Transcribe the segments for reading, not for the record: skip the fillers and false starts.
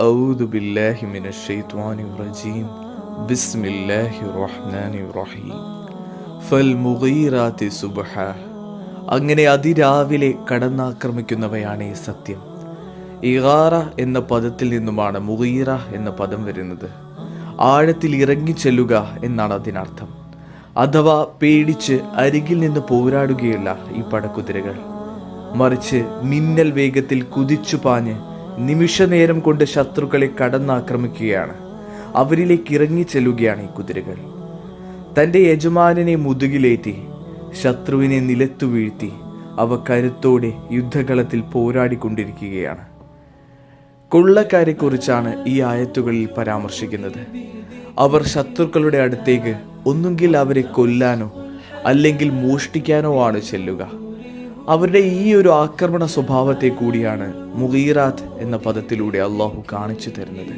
ഔദു ബില്ലാഹി മിനശ് ശൈത്വാനിർ റജീം. ബിസ്മില്ലാഹിർ റഹ്മാനിർ റഹീം. ഫൽ മുഗീറാത്തി സുബ്ഹ. അങ്ങനെ അതിരാവിലെ കടന്നാക്രമിക്കുന്നവയാണ് ഈ സത്യം. ഇഗാറ എന്ന പദത്തിൽ നിന്നുമാണ് മുഗീറ എന്ന പദം വരുന്നത്. ആഴത്തിൽ ഇറങ്ങിച്ചെല്ലുക എന്നാണ് അതിനർത്ഥം. അഥവാ പേടിച്ച് അരികിൽ നിന്ന് പോരാടുകയല്ല ഈ പടക്കുതിരകൾ, മറിച്ച് മിന്നൽ വേഗത്തിൽ കുതിച്ചു പാഞ്ഞ് നിമിഷനേരം കൊണ്ട് ശത്രുക്കളെ കടന്നാക്രമിക്കുകയാണ്. അവരിലേക്ക് ഇറങ്ങിച്ചെല്ലുകയാണ് ഈ കുതിരകൾ. തൻ്റെ യജമാനനെ മുതുകിലേറ്റി ശത്രുവിനെ നിലത്തു വീഴ്ത്തി അവ കരുത്തോടെ യുദ്ധകളത്തിൽ പോരാടിക്കൊണ്ടിരിക്കുകയാണ്. കൊള്ളക്കാരെ കുറിച്ചാണ് ഈ ആയത്തുകളിൽ പരാമർശിക്കുന്നത്. അവർ ശത്രുക്കളുടെ അടുത്തേക്ക് ഒന്നുകിൽ അവരെ കൊല്ലാനോ അല്ലെങ്കിൽ മോഷ്ടിക്കാനോ ആണ് ചെല്ലുക. അവരുടെ ഈ ഒരു ആക്രമണ സ്വഭാവത്തെ കൂടിയാണ് മുഗീറാത്ത് എന്ന പദത്തിലൂടെ അള്ളാഹു കാണിച്ചു തരുന്നത്.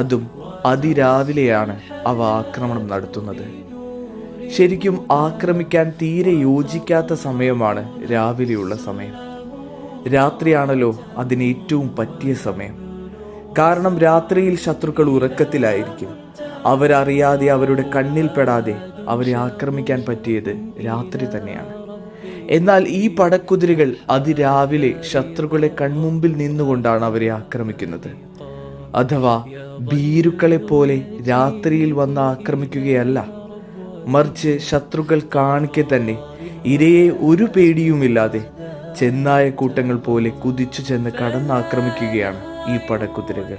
അതും അതിരാവിലെയാണ് അവ ആക്രമണം നടത്തുന്നത്. ശരിക്കും ആക്രമിക്കാൻ തീരെ യോജിക്കാത്ത സമയമാണ് രാവിലെയുള്ള സമയം. രാത്രിയാണല്ലോ അതിന് ഏറ്റവും പറ്റിയ സമയം. കാരണം രാത്രിയിൽ ശത്രുക്കൾ ഉറക്കത്തിലായിരിക്കും. അവരറിയാതെ, അവരുടെ കണ്ണിൽ പെടാതെ അവരെ ആക്രമിക്കാൻ പറ്റിയത് രാത്രി തന്നെയാണ്. എന്നാൽ ഈ പടക്കുതിരകൾ അതിരാവിലെ ശത്രുക്കളെ കൺമുമ്പിൽ നിന്നുകൊണ്ടാണ് അവരെ ആക്രമിക്കുന്നത്. അഥവാ ഭീരുക്കളെ പോലെ രാത്രിയിൽ വന്ന് ആക്രമിക്കുകയല്ല, മറിച്ച് ശത്രുക്കൾ കാണിക്കെ തന്നെ ഇരയെ ഒരു പേടിയുമില്ലാതെ ചെന്നായ കൂട്ടങ്ങൾ പോലെ കുതിച്ചു ചെന്ന് കടന്നാക്രമിക്കുകയാണ് ഈ പടക്കുതിരകൾ.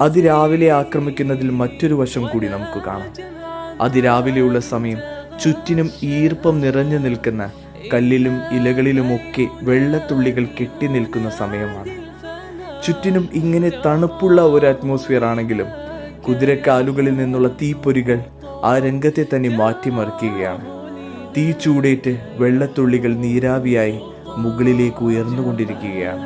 അതിരാവിലെ ആക്രമിക്കുന്നതിൽ മറ്റൊരു വശം കൂടി നമുക്ക് കാണാം. അതിരാവിലെയുള്ള സമയം ചുറ്റിനും ഈർപ്പം നിറഞ്ഞു നിൽക്കുന്ന കല്ലിലും ഇലകളിലുമൊക്കെ വെള്ളത്തുള്ളികൾ കെട്ടി നിൽക്കുന്ന സമയമാണ്. ചുറ്റിനും ഇങ്ങനെ തണുപ്പുള്ള ഒരു അറ്റ്മോസ്ഫിയർ ആണെങ്കിലും കുതിരക്കാലുകളിൽ നിന്നുള്ള തീപ്പൊരികൾ ആ രംഗത്തെ തന്നെ മാറ്റിമറിക്കുകയാണ്. തീ ചൂടേറ്റ് വെള്ളത്തുള്ളികൾ നീരാവിയായി മുകളിലേക്ക് ഉയർന്നുകൊണ്ടിരിക്കുകയാണ്.